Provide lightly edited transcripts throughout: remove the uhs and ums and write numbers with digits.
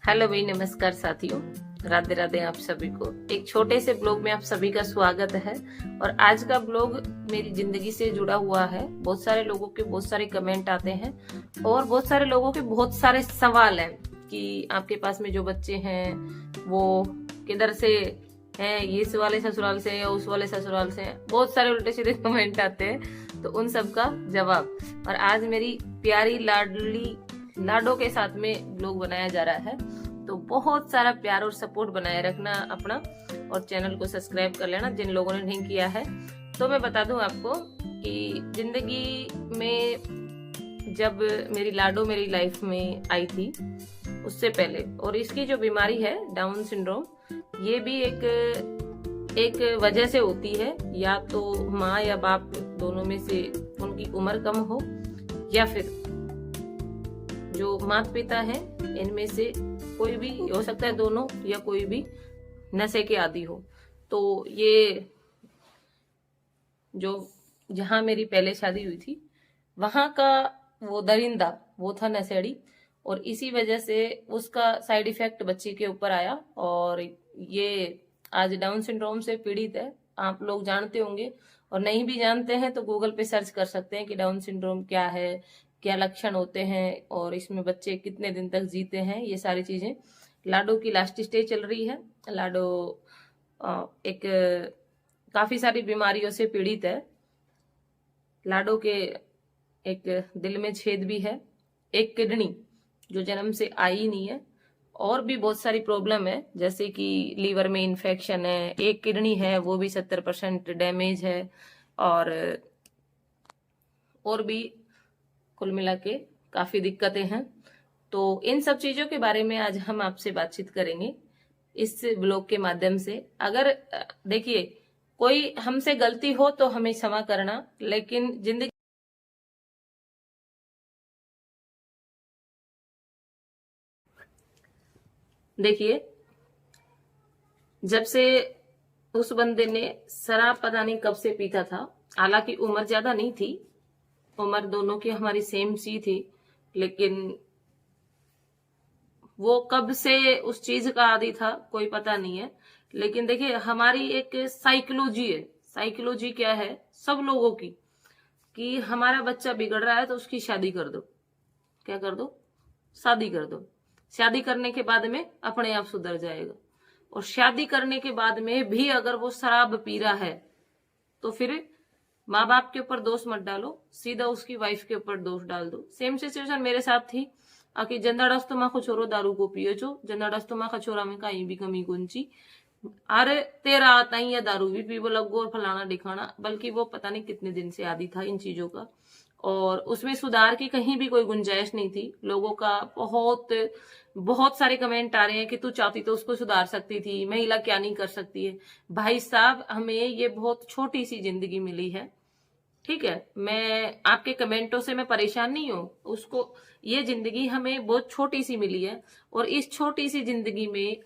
Hello भाई, नमस्कार साथियों। राधे राधे आप सभी को। एक छोटे से ब्लॉग में आप सभी का स्वागत है। और आज का ब्लॉग मेरी जिंदगी से जुड़ा हुआ है। बहुत सारे लोगों के बहुत सारे कमेंट आते हैं और बहुत सारे लोगों के बहुत सारे सवाल हैं कि आपके पास में जो बच्चे हैं वो किधर से हैं, ये इस वाले ससुराल से या उस वाले ससुराल से हैं। बहुत सारे उल्टे सीधे कमेंट आते हैं, तो उन सब का जवाब। और आज मेरी प्यारी लाडली लाडो के साथ में ब्लॉग बनाया जा रहा है, तो बहुत सारा प्यार और सपोर्ट बनाए रखना अपना, और चैनल को सब्सक्राइब कर लेना जिन लोगों ने नहीं किया है। तो मैं बता दूं आपको कि जिंदगी में जब मेरी लाडो मेरी लाइफ में आई थी उससे पहले, और इसकी जो बीमारी है डाउन सिंड्रोम, ये भी एक वजह से होती है। या तो माँ या बाप दोनों में से उनकी उम्र कम हो, या फिर जो माता पिता है इनमें से कोई भी हो सकता है, दोनों, या कोई भी नशे के आदी हो। तो ये जो जहां मेरी पहले शादी हुई थी वहां का वो दरिंदा वो था नशेड़ी, और इसी वजह से उसका साइड इफेक्ट बच्ची के ऊपर आया। और ये आज डाउन सिंड्रोम से पीड़ित है। आप लोग जानते होंगे, और नहीं भी जानते हैं तो गूगल पे सर्च कर सकते हैं कि डाउन सिंड्रोम क्या है, क्या लक्षण होते हैं, और इसमें बच्चे कितने दिन तक जीते हैं, ये सारी चीजें। लाडो की लास्ट स्टेज चल रही है। लाडो एक काफी सारी बीमारियों से पीड़ित है। लाडो के एक दिल में छेद भी है, एक किडनी जो जन्म से आई ही नहीं है, और भी बहुत सारी प्रॉब्लम है, जैसे कि लीवर में इन्फेक्शन है, एक किडनी है वो भी 70% डैमेज है, और भी कुल मिला के काफी दिक्कतें हैं। तो इन सब चीजों के बारे में आज हम आपसे बातचीत करेंगे इस ब्लॉग के माध्यम से। अगर देखिए कोई हमसे गलती हो तो हमें क्षमा करना, लेकिन जिंदगी देखिए, जब से उस बंदे ने शराब पता नहीं कब से पीता था, हालांकि उम्र ज्यादा नहीं थी, उम्र दोनों की हमारी सेम सी थी, लेकिन वो कब से उस चीज का आदी था कोई पता नहीं है। लेकिन देखिए, हमारी एक साइकोलॉजी है। साइकोलॉजी क्या है सब लोगों की, कि हमारा बच्चा बिगड़ रहा है तो उसकी शादी कर दो। क्या कर दो? शादी कर दो। शादी करने के बाद में अपने आप सुधर जाएगा। और शादी करने के बाद में भी अगर वो शराब पी रहा है तो फिर माँ बाप के ऊपर दोष मत डालो, सीधा उसकी वाइफ के ऊपर दोष डाल दो। सेम सिचुएशन मेरे साथ थी। आखिर जंदाड़स तो माँ को छोरो दारू को पियो छो, जंदाड़स तो माँ का छोरा में कहीं भी कमी कुंची, अरे तेरा आता ही या दारू भी पीबो लगो और फलाना दिखाना। बल्कि वो पता नहीं कितने दिन से आदी था इन चीजों का, और उसमें सुधार की कहीं भी कोई गुंजाइश नहीं थी। लोगों का बहुत बहुत सारे कमेंट आ रहे हैं कि तू चाहती तो उसको सुधार सकती थी, महिला क्या नहीं कर सकती है। भाई साहब, हमें ये बहुत छोटी सी जिंदगी मिली है, ठीक है। मैं आपके कमेंटों से मैं परेशान नहीं हूं, उसको ये जिंदगी हमें बहुत छोटी सी मिली है। और इस छोटी सी जिंदगी में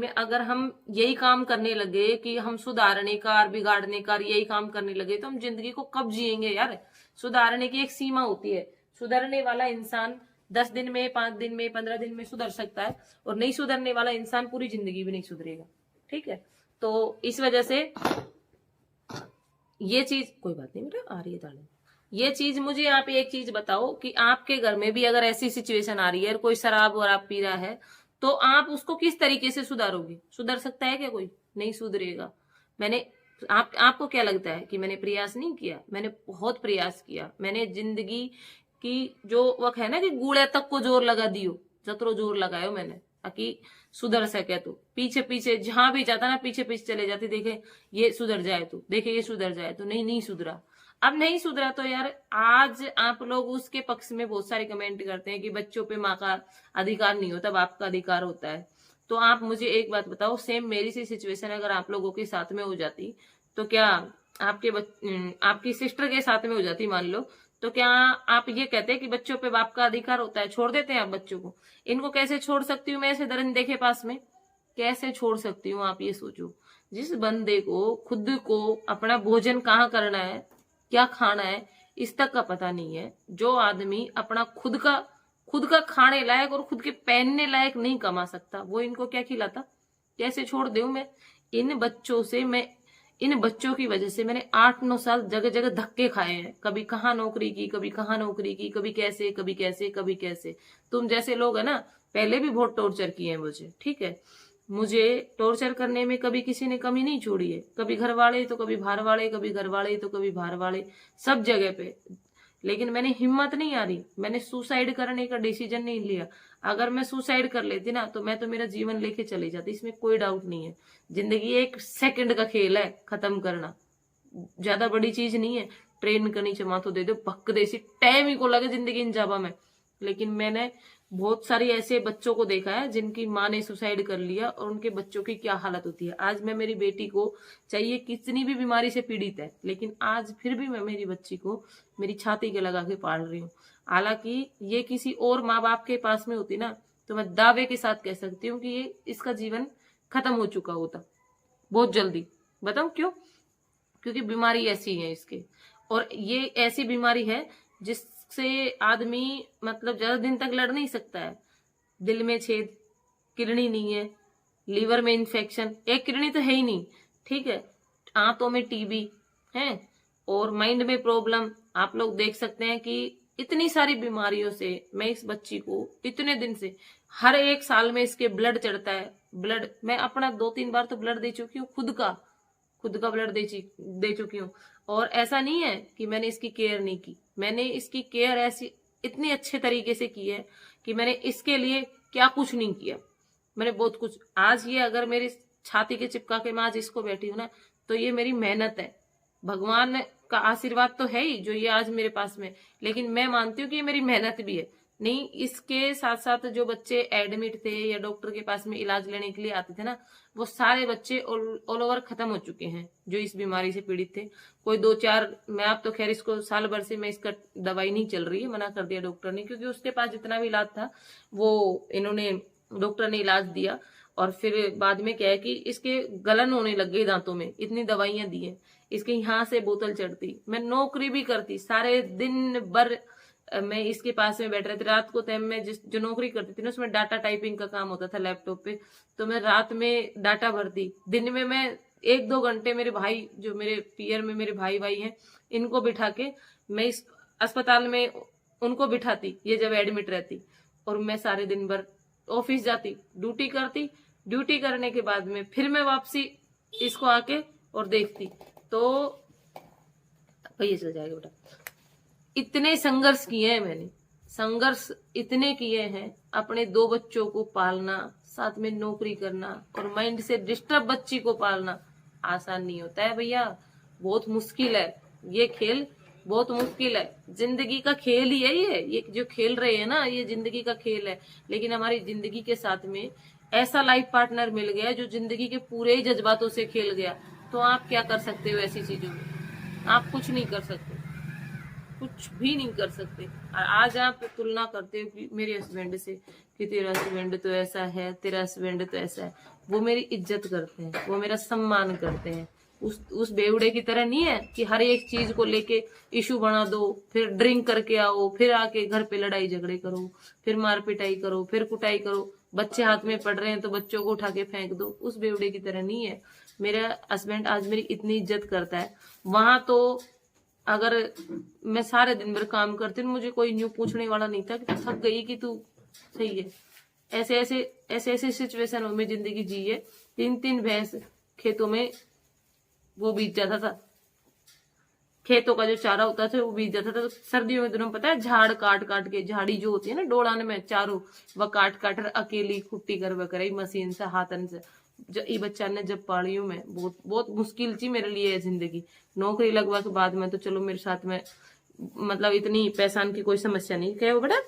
अगर हम यही काम करने लगे कि हम सुधारने का और बिगाड़ने का यही काम करने लगे, तो हम जिंदगी को कब जिएंगे यार। सुधारने की एक सीमा होती है। सुधरने वाला इंसान 10 दिन में, 5 दिन में, 15 दिन में सुधर सकता है, और नहीं सुधरने वाला इंसान पूरी जिंदगी भी नहीं सुधरेगा, ठीक है। तो इस वजह से ये चीज, कोई बात नहीं बेटा, आ रही है ताली। ये चीज मुझे आप एक चीज बताओ कि आपके घर में भी अगर ऐसी सिचुएशन आ रही है, कोई शराब और आप पी रहा है, तो आप उसको किस तरीके से सुधारोगे? सुधर सकता है क्या कोई? नहीं सुधरेगा। मैंने आपको क्या लगता है कि मैंने प्रयास नहीं किया? मैंने बहुत प्रयास किया। मैंने जिंदगी की जो वक्त है ना कि गूड़े तक को जोर लगा दियो, जतरो जोर लगायो मैंने, ताकि सुधर सके। तो पीछे पीछे जहां भी जाता ना, पीछे पीछे चले जाते, देखे ये सुधर जाए तो, देखे ये सुधर जाए तो। नहीं सुधरा। अब नहीं सुधरा तो यार, आज आप लोग उसके पक्ष में बहुत सारे कमेंट करते हैं कि बच्चों पे माँ का अधिकार नहीं होता, बाप का अधिकार होता है। तो आप मुझे एक बात बताओ, सेम मेरी सी सिचुएशन अगर आप लोगों के साथ में हो जाती, तो क्या आपकी सिस्टर के साथ में हो जाती मान लो, तो क्या आप ये कहते कि बच्चों पे बाप का अधिकार होता है? छोड़ देते हैं आप बच्चों को? इनको कैसे छोड़ सकती हूँ मैं ऐसे दरिंदे के पास में? कैसे छोड़ सकती हूँ आप ये सोचो। जिस बंदे को खुद को अपना भोजन कहाँ करना है, क्या खाना है, इस तक का पता नहीं है, जो आदमी अपना खुद का खुद का खाने लायक और खुद के पहनने लायक नहीं कमा सकता, वो इनको क्या खिलाता? कैसे छोड़ दूं मैं इन बच्चों की वजह से मैंने 8-9 साल जगह जगह धक्के खाए हैं। कभी कहाँ नौकरी की, कभी कहाँ नौकरी की, कभी कैसे कभी कैसे कभी कैसे। तुम जैसे लोग है ना, पहले भी बहुत टॉर्चर किए हैं मुझे, ठीक है। मुझे टॉर्चर करने में कभी किसी ने कमी नहीं छोड़ी है। कभी घर वाले तो कभी बाहर वाले, कभी घर वाले तो कभी बाहर वाले, सब जगह पे। लेकिन मैंने हिम्मत नहीं हारी, मैंने सुसाइड करने का डिसीजन नहीं लिया। अगर मैं सुसाइड कर लेती ना तो मैं तो मेरा जीवन लेके चली जाती, इसमें कोई डाउट नहीं है। जिंदगी एक सेकंड का खेल है, खत्म करना ज्यादा बड़ी चीज नहीं है। ट्रेन का नीचे माथो दे दो, भक्क देसी टाइम ही को लगे जिंदगी इन जाबा में। लेकिन मैंने बहुत सारी ऐसे बच्चों को देखा है जिनकी माँ ने सुसाइड कर लिया और उनके बच्चों की क्या हालत होती है। आज मैं मेरी बेटी को, चाहिए कितनी भी बीमारी से पीड़ित है, लेकिन आज फिर भी मैं मेरी बच्ची को मेरी छाती के लगा के पाल रही हूँ। हालांकि ये किसी और माँ बाप के पास में होती ना तो मैं दावे के साथ कह सकती हूँ कि ये इसका जीवन खत्म हो चुका होता बहुत जल्दी। बताऊं क्यों? क्योंकि बीमारी ऐसी है इसके, और ये ऐसी बीमारी है जिससे आदमी मतलब ज्यादा दिन तक लड़ नहीं सकता है। दिल में छेद, किडनी नहीं है, लीवर में इन्फेक्शन, एक किडनी तो है ही नहीं, ठीक है, आंतों में टीबी है और माइंड में प्रॉब्लम। आप लोग देख सकते हैं कि इतनी सारी बीमारियों से मैं इस बच्ची को इतने दिन से, हर एक साल में इसके ब्लड चढ़ता है। ब्लड मैं अपना 2-3 बार तो ब्लड दे चुकी हूँ, खुद का ब्लड दे चुकी हूँ। और ऐसा नहीं है कि मैंने इसकी केयर नहीं की, मैंने इसकी केयर ऐसी इतनी अच्छे तरीके से की है कि मैंने इसके लिए क्या कुछ नहीं किया, मैंने बहुत कुछ। आज ये अगर मेरी छाती के चिपका के मैं आज इसको बैठी हूं ना तो ये मेरी मेहनत है, भगवान का आशीर्वाद तो है ही जो ये आज मेरे पास में, लेकिन मैं मानती हूँ कि ये मेरी मेहनत भी है। नहीं, इसके साथ साथ जो बच्चे एडमिट थे या डॉक्टर के पास में इलाज लेने के लिए आते थे ना, वो सारे बच्चे ऑल ओवर खत्म हो चुके हैं जो इस बीमारी से पीड़ित थे। कोई 2-4, मैं आप तो खैर इसको साल भर से मैं इसका दवाई नहीं चल रही है, मना कर दिया डॉक्टर ने, क्योंकि उसके पास जितना भी इलाज था वो डॉक्टर ने इलाज दिया। और फिर बाद में क्या है कि इसके गलन होने लग गई दांतों में, इतनी दवाइयां दी है, इसके यहाँ से बोतल चढ़ती। मैं नौकरी भी करती, सारे दिन भर मैं इसके पास में बैठ रही थी। रात को टाइम में जो नौकरी करती थी ना उसमें डाटा टाइपिंग का काम होता था लैपटॉप पे, तो मैं रात में डाटा भरती, दिन में मैं 1-2 घंटे मेरे भाई, जो मेरे पीयर में मेरे भाई हैं, इनको बिठा के मैं इस अस्पताल में उनको बिठाती, ये जब एडमिट रहती, और मैं सारे दिन भर ऑफिस जाती, ड्यूटी करती। ड्यूटी करने के बाद में फिर मैं वापसी इसको आके और देखती, तो भैया चल जाएगा बेटा। इतने संघर्ष किए हैं मैंने, संघर्ष इतने किए हैं, अपने 2 बच्चों को पालना, साथ में नौकरी करना और माइंड से डिस्टर्ब बच्ची को पालना आसान नहीं होता है भैया, बहुत मुश्किल है। ये खेल बहुत मुश्किल है, जिंदगी का खेल ही है ये जो खेल रहे हैं ना, ये जिंदगी का खेल है। लेकिन हमारी जिंदगी के साथ में ऐसा लाइफ पार्टनर मिल गया जो जिंदगी के पूरे ही जज्बातों से खेल गया, तो आप क्या कर सकते हो ऐसी चीजों में? आप कुछ नहीं कर सकते, कुछ भी नहीं कर सकते। और आज आप तुलना करते हो कि मेरे हस्बैंड से कि तेरा हस्बैंड तो ऐसा है, तेरा हस्बैंड तो ऐसा है। वो मेरी इज्जत करते हैं, वो मेरा सम्मान करते हैं। उस बेवड़े की तरह नहीं है कि हर एक चीज को लेके इशू बना दो, फिर ड्रिंक करके आओ, फिर आके घर पे लड़ाई झगड़े करो, फिर मार पिटाई करो, फिर कुटाई करो। बच्चे हाथ में पड़ रहे हैं तो बच्चों को उठा के फेंक दो, उस बेवड़े की तरह नहीं है। मेरा हस्बैंड आज मेरी इतनी इज्जत करता है। वहां तो अगर मैं सारे दिन भर काम करती हूँ, मुझे कोई न्यू पूछने वाला नहीं था कि तू थक गई कि तू सही है। ऐसे सिचुएशन में जिंदगी जी है। 3-3 भैंस खेतों में वो बीत जाता था, खेतों का जो चारा होता था वो बीत जाता था। तो सर्दियों में दिनों पता है झाड़ काट काट के, झाड़ी जो होती है ना डोड़ान में चारों, वह काट काट अकेली खुट्टी कर वकर मशीन से हाथन से। ये बच्चा ने जब पाली हूँ मैं, बहुत बहुत मुश्किल थी मेरे लिए जिंदगी। नौकरी लगवा के बाद में तो चलो मेरे साथ में मतलब इतनी पैसान की कोई समस्या नहीं, क्या बेटा,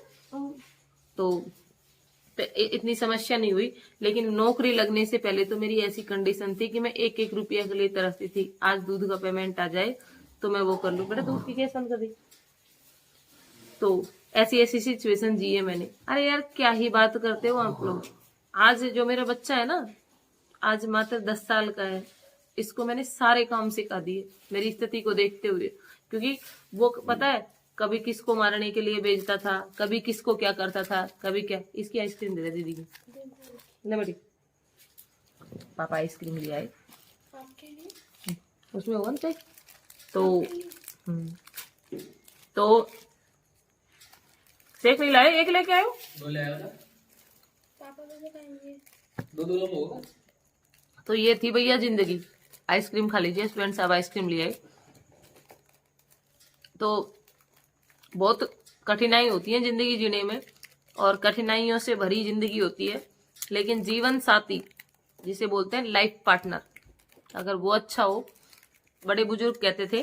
तो इतनी समस्या नहीं हुई। लेकिन नौकरी लगने से पहले तो मेरी ऐसी कंडीशन थी कि मैं 1-1 रुपया के लिए तरसती थी। आज दूध का पेमेंट आ जाए तो मैं वो कर लूं, बेटा दूध की कैसे कर दी। तो ऐसी सिचुएशन जी है मैंने। अरे यार क्या ही बात करते हो आप लोग। आज जो मेरा बच्चा है ना, आज मात्र 10 साल का है, इसको मैंने सारे काम सिखा दिए मेरी स्थिति को देखते हुए। क्योंकि वो पता है कभी किसको मारने के लिए भेजता था, कभी किसको क्या करता था, कभी क्या। इसकी आइसक्रीम दे दे दीदी की, ले बेटी। पापा आइसक्रीम ले आए, उसमें ओवन पे तो सेक नहीं लाए, एक लेके आयो। दो ले आया था पापा, दो होगा। तो ये थी भैया जिंदगी। आइसक्रीम खा लीजिए स्टूडेंट साहब, आइसक्रीम ले आए। तो बहुत कठिनाई होती है जिंदगी जीने में, और कठिनाइयों से भरी जिंदगी होती है, लेकिन जीवन साथी जिसे बोलते हैं लाइफ पार्टनर, अगर वो अच्छा हो। बड़े बुजुर्ग कहते थे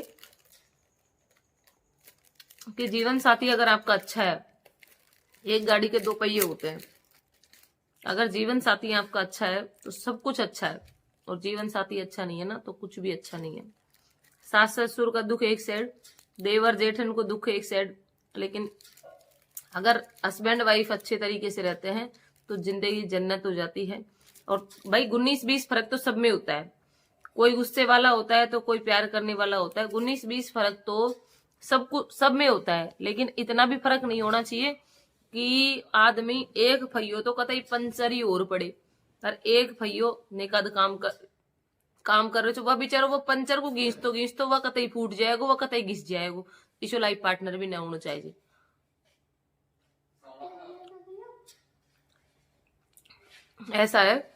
कि जीवन साथी अगर आपका अच्छा है, एक गाड़ी के दो पहिए होते हैं। अगर जीवन साथी आपका अच्छा है तो सब कुछ अच्छा है, और जीवन साथी अच्छा नहीं है ना तो कुछ भी अच्छा नहीं है। सास ससुर का दुख एक साइड, देवर जेठन को दुख एक साइड, लेकिन अगर हस्बैंड वाइफ अच्छे तरीके से रहते हैं तो जिंदगी जन्नत हो जाती है। और भाई 19-20 फर्क तो सब में होता है, कोई गुस्से वाला होता है तो कोई प्यार करने वाला होता है। 19-20 फर्क तो सब में होता है, लेकिन इतना भी फर्क नहीं होना चाहिए कि आदमी एक फैयो तो कतई पंचर ही और पड़े, और एक फैयो निकद काम कर रहे हो, वह बेचारा वो पंचर को घींच तो वह कतई फूट जाएगा, वह कतई घिस जाएगा। इसो लाइफ पार्टनर भी ना होना चाहिए। ऐसा है,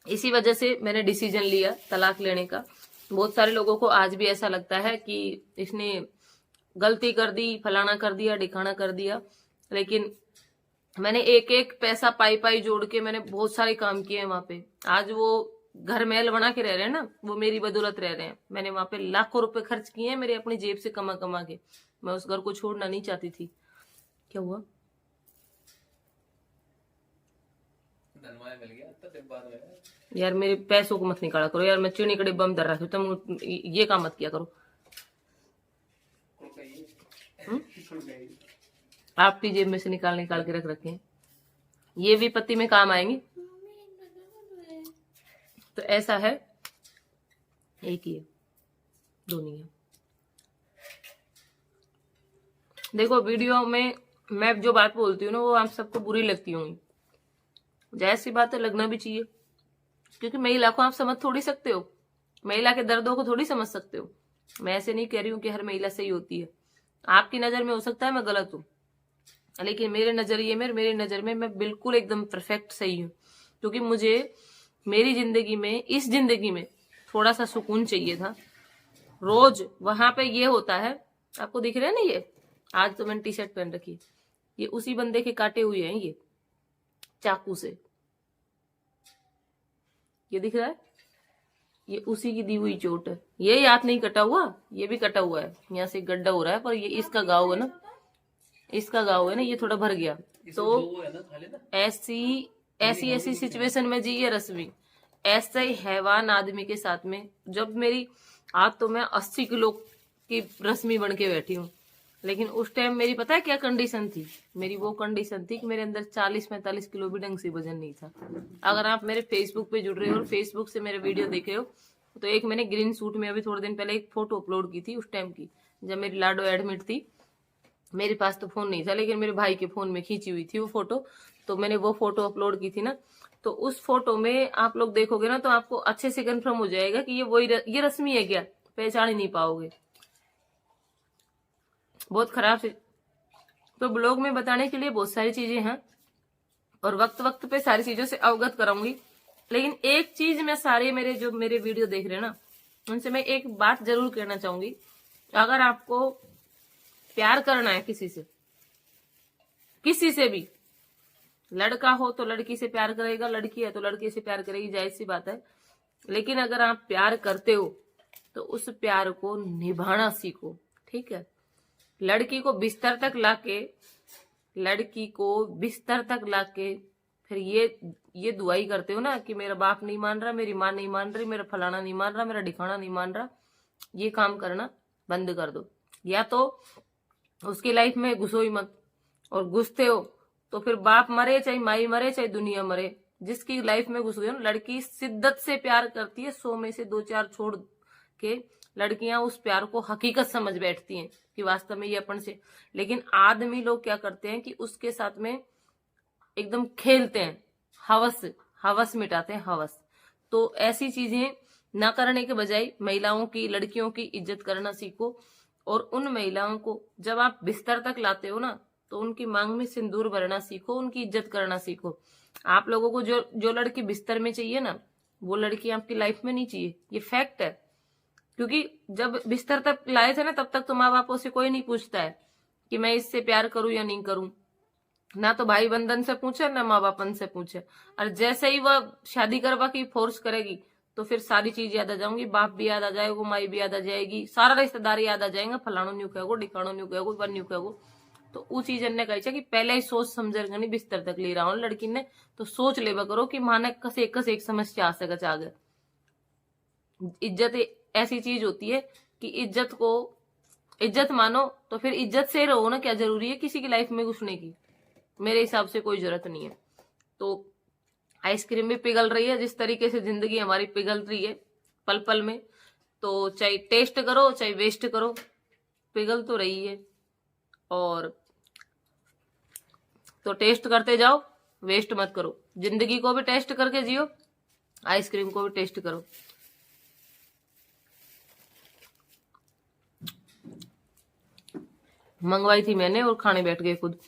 इसी वजह से मैंने डिसीजन लिया तलाक लेने का। बहुत सारे लोगों को आज भी ऐसा लगता है कि इसने गलती कर दी, फलाना कर दिया, ढिकाना कर दिया, लेकिन मैंने एक एक पैसा पाई जोड़ के मैंने बहुत सारे काम किए हैं वहां पे। आज वो घर महल बना के रह रहे हैं ना, वो मेरी बदौलत रह रहे हैं। मैंने वहां पे लाखों रुपए खर्च किए हैं मेरे अपनी जेब से कमा के। मैं उस घर को छोड़ना नहीं चाहती थी। क्या हुआ? मिल गया तो बाद में। यार मेरे पैसों को मत निकाला करो यार, मैं चीनी का डिब्बा में धर रखी हूँ, तुम ये काम मत किया करो। आपकी जेब में से निकाल के रख रखे हैं, ये विपत्ति में काम आएंगे। तो ऐसा है, एक ही है, दो नहीं है। देखो वीडियो में मैं जो बात बोलती हूँ ना, वो आप सबको बुरी लगती होंगी। जाहिर सी बात है, लगना भी चाहिए, क्योंकि महिला को आप समझ थोड़ी सकते हो, महिला के दर्दों को थोड़ी समझ सकते हो। मैं ऐसे नहीं कह रही हूँ कि हर महिला सही होती है, आपकी नजर में हो सकता है मैं गलत हूँ, लेकिन मेरे नजरिए में, मेरी नजर में मैं बिल्कुल एकदम परफेक्ट सही हूँ। क्योंकि मुझे मेरी जिंदगी में, इस जिंदगी में थोड़ा सा सुकून चाहिए था। रोज वहां पे ये होता है, आपको दिख रहा है ना, ये आज तो मैंने टी शर्ट पहन रखी है, ये उसी बंदे के काटे हुए हैं, ये चाकू से, ये दिख रहा है, ये उसी की दी हुई चोट है। ये हाथ नहीं कटा हुआ, ये भी कटा हुआ है, यहाँ से गड्ढा हो रहा है, पर ये इसका घाव है ना, इसका घाव है ना, ये थोड़ा भर गया। तो ऐसी सिचुएशन में जी ये रश्मि ऐसे ही हैवान आदमी के साथ में, जब मेरी आज तो मैं 80 किलो की रश्मि बन के बैठी हूँ, लेकिन उस टाइम मेरी पता है क्या कंडीशन थी? मेरी वो कंडीशन थी कि मेरे अंदर 40-45 किलो भी ढंग से वजन नहीं था। अगर आप मेरे फेसबुक पे जुड़ रहे हो और फेसबुक से मेरे वीडियो देख रहे हो, तो एक मैंने ग्रीन सूट में अभी थोड़े दिन पहले एक फोटो अपलोड की थी, उस टाइम की, जब मेरी लाडो एडमिट थी। मेरे पास तो फोन नहीं था, लेकिन मेरे भाई के फोन में खींची हुई थी वो फोटो, तो मैंने वो फोटो अपलोड की थी ना। तो उस फोटो में आप लोग देखोगे ना, तो आपको अच्छे से कंफर्म हो जाएगा कि ये रश्मि है क्या, पहचान ही नहीं पाओगे, बहुत खराब से। तो ब्लॉग में बताने के लिए बहुत सारी चीजें हैं, और वक्त वक्त पे सारी चीजों से अवगत कराऊंगी। लेकिन एक चीज मैं सारे मेरे वीडियो देख रहे हैं ना, उनसे मैं एक बात जरूर कहना चाहूंगी। अगर आपको प्यार करना है किसी से भी, लड़का हो तो लड़की से प्यार करेगा, लड़की है तो लड़के से प्यार करेगी, जायज सी बात है। लेकिन अगर आप प्यार करते हो तो उस प्यार को निभाना सीखो, ठीक है? लड़की को बिस्तर तक लाके फिर ये दुआई करते हो ना कि मेरा बाप नहीं मान रहा, मेरी माँ नहीं मान रही, मेरा फलाना नहीं मान रहा, मेरा ढिकाना नहीं मान रहा, ये काम करना बंद कर दो। या तो उसकी लाइफ में घुसो ही मत, और घुसते हो तो फिर बाप मरे चाहे माई मरे चाहे दुनिया मरे, जिसकी लाइफ में घुस गए हो। लड़की शिद्दत से प्यार करती है, 100 में से 2-4 छोड़ के लड़कियां उस प्यार को हकीकत समझ बैठती हैं कि वास्तव में ये अपन से, लेकिन आदमी लोग क्या करते हैं कि उसके साथ में एकदम खेलते हैं, हवस हवस मिटाते हैं, हवस। तो ऐसी चीजें ना करने के बजाय महिलाओं की, लड़कियों की इज्जत करना सीखो। और उन महिलाओं को जब आप बिस्तर तक लाते हो ना, तो उनकी मांग में सिंदूर भरना सीखो, उनकी इज्जत करना सीखो। आप लोगों को जो लड़की बिस्तर में चाहिए ना, वो लड़की आपकी लाइफ में नहीं चाहिए, ये फैक्ट है। क्योंकि जब बिस्तर तक लाए थे ना, तब तक तो माँ बापों से कोई नहीं पूछता है कि मैं इससे प्यार करूं या नहीं करूं, ना तो भाई बंधन से पूछे ना माँ बापन से पूछे। और जैसे ही वह शादी करवा की फोर्स करेगी, तो फिर सारी चीज याद आ जाऊंगी, बाप भी याद आ जाएगा, माई भी याद आ जाएगी, सारा रिश्तेदार याद आ जाएगा, फलाणो न्यू कहो, ढिकाणो न्यू कहो, वन न्यू कहो। तो वो चीज ने कही कि पहले ही सोच समझ नहीं बिस्तर तक ले रहा हूं लड़की ने, तो सोच लेवा करो कि माने कस एक समस्या आ सके आगे। इज्जत ऐसी चीज होती है कि इज्जत को इज्जत मानो तो फिर इज्जत से रहो ना। क्या जरूरी है किसी की लाइफ में घुसने की? मेरे हिसाब से कोई जरूरत नहीं है। तो आइसक्रीम भी पिघल रही है, जिस तरीके से जिंदगी हमारी पिघल रही है पल पल में, तो चाहे टेस्ट करो चाहे वेस्ट करो, पिघल तो रही है। और तो टेस्ट करते जाओ, वेस्ट मत करो। जिंदगी को भी टेस्ट करके जियो, आइसक्रीम को भी टेस्ट करो। मंगवाई थी मैंने और खाने बैठ गए खुद।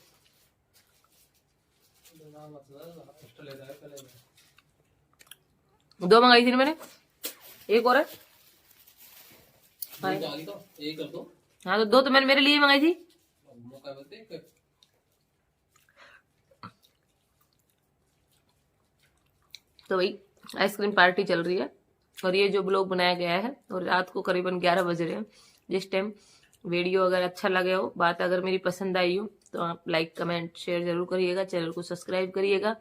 दो मंगाई थी मैंने, एक और है। हाँ तो दो तो मैंने मेरे लिए मंगाई थी। तो भाई आइसक्रीम पार्टी चल रही है और ये जो ब्लॉग बनाया गया है, और रात को करीबन 11 बज रहे हैं जिस टाइम। वीडियो अगर अच्छा लगे हो, बात अगर मेरी पसंद आई हो, तो आप लाइक कमेंट शेयर जरूर करिएगा, चैनल को सब्सक्राइब करिएगा।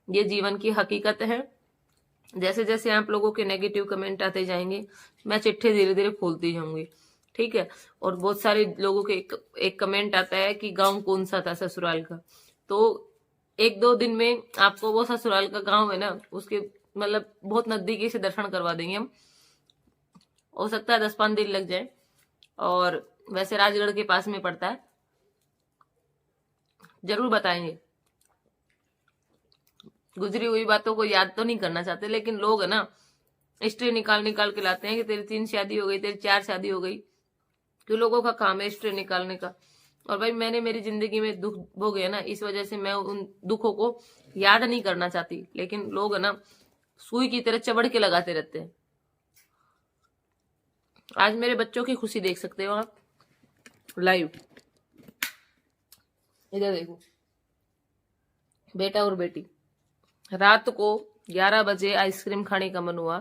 ये जीवन की हकीकत है। जैसे जैसे आप लोगों के नेगेटिव कमेंट आते जाएंगे, मैं चिट्ठी धीरे धीरे खोलती जाऊंगी, ठीक है। और बहुत सारे लोगों के एक कमेंट आता है कि गांव कौन सा था ससुराल का, तो 1-2 दिन में आपको वो ससुराल का गांव है ना, उसके मतलब बहुत नजदीकी से दर्शन करवा देंगे हम। हो सकता है 10-5 दिन लग जाए। और वैसे राजगढ़ के पास में पड़ता है, जरूर बताएंगे। गुजरी हुई बातों को याद तो नहीं करना चाहते, लेकिन लोग है ना हिस्ट्री निकाल निकाल के लाते हैं कि तेरी 3 शादी हो गई, तेरी 4 शादी हो गई। क्यों? लोगों का काम है हिस्ट्री निकालने का। और भाई मैंने मेरी जिंदगी में दुख भोगे ना, इस वजह से मैं उन दुखों को याद नहीं करना चाहती, लेकिन लोग है ना सुई की तरह चबड़ के लगाते रहते हैं। आज मेरे बच्चों की खुशी देख सकते हो आप लाइव, इधर देखो, बेटा और बेटी। रात को 11 बजे आइसक्रीम खाने का मन हुआ,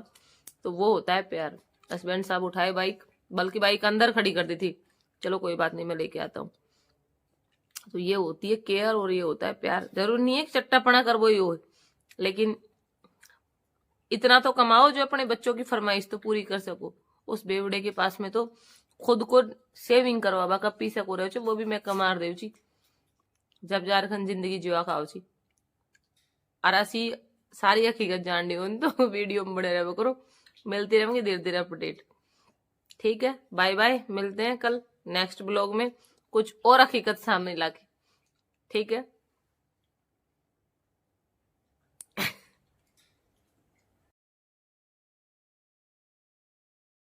तो वो होता है प्यार। हस्बैंड साहब उठाए बाइक, बल्कि बाइक अंदर खड़ी कर दी थी, चलो कोई बात नहीं मैं लेके आता हूँ। तो ये होती है केयर और ये होता है प्यार। जरूर नहीं है कि चट्टापना कर वो ही हो, लेकिन इतना तो कमाओ जो अपने बच्चों की फरमाइश तो पूरी कर सको। उस बेवड़े के पास में तो खुद को सेविंग करवा कपी सको रहे छो, वो भी मैं कमार देव छी। जब झारखंड जिंदगी जीवा खाओ छी। अरासी सारी हकीकत जाननी हो तो वीडियो में बड़े रहे करो। मिलती रहेंगे धीरे धीरे अपडेट, ठीक है। बाय बाय, मिलते हैं कल नेक्स्ट ब्लॉग में कुछ और हकीकत सामने लाके, ठीक है।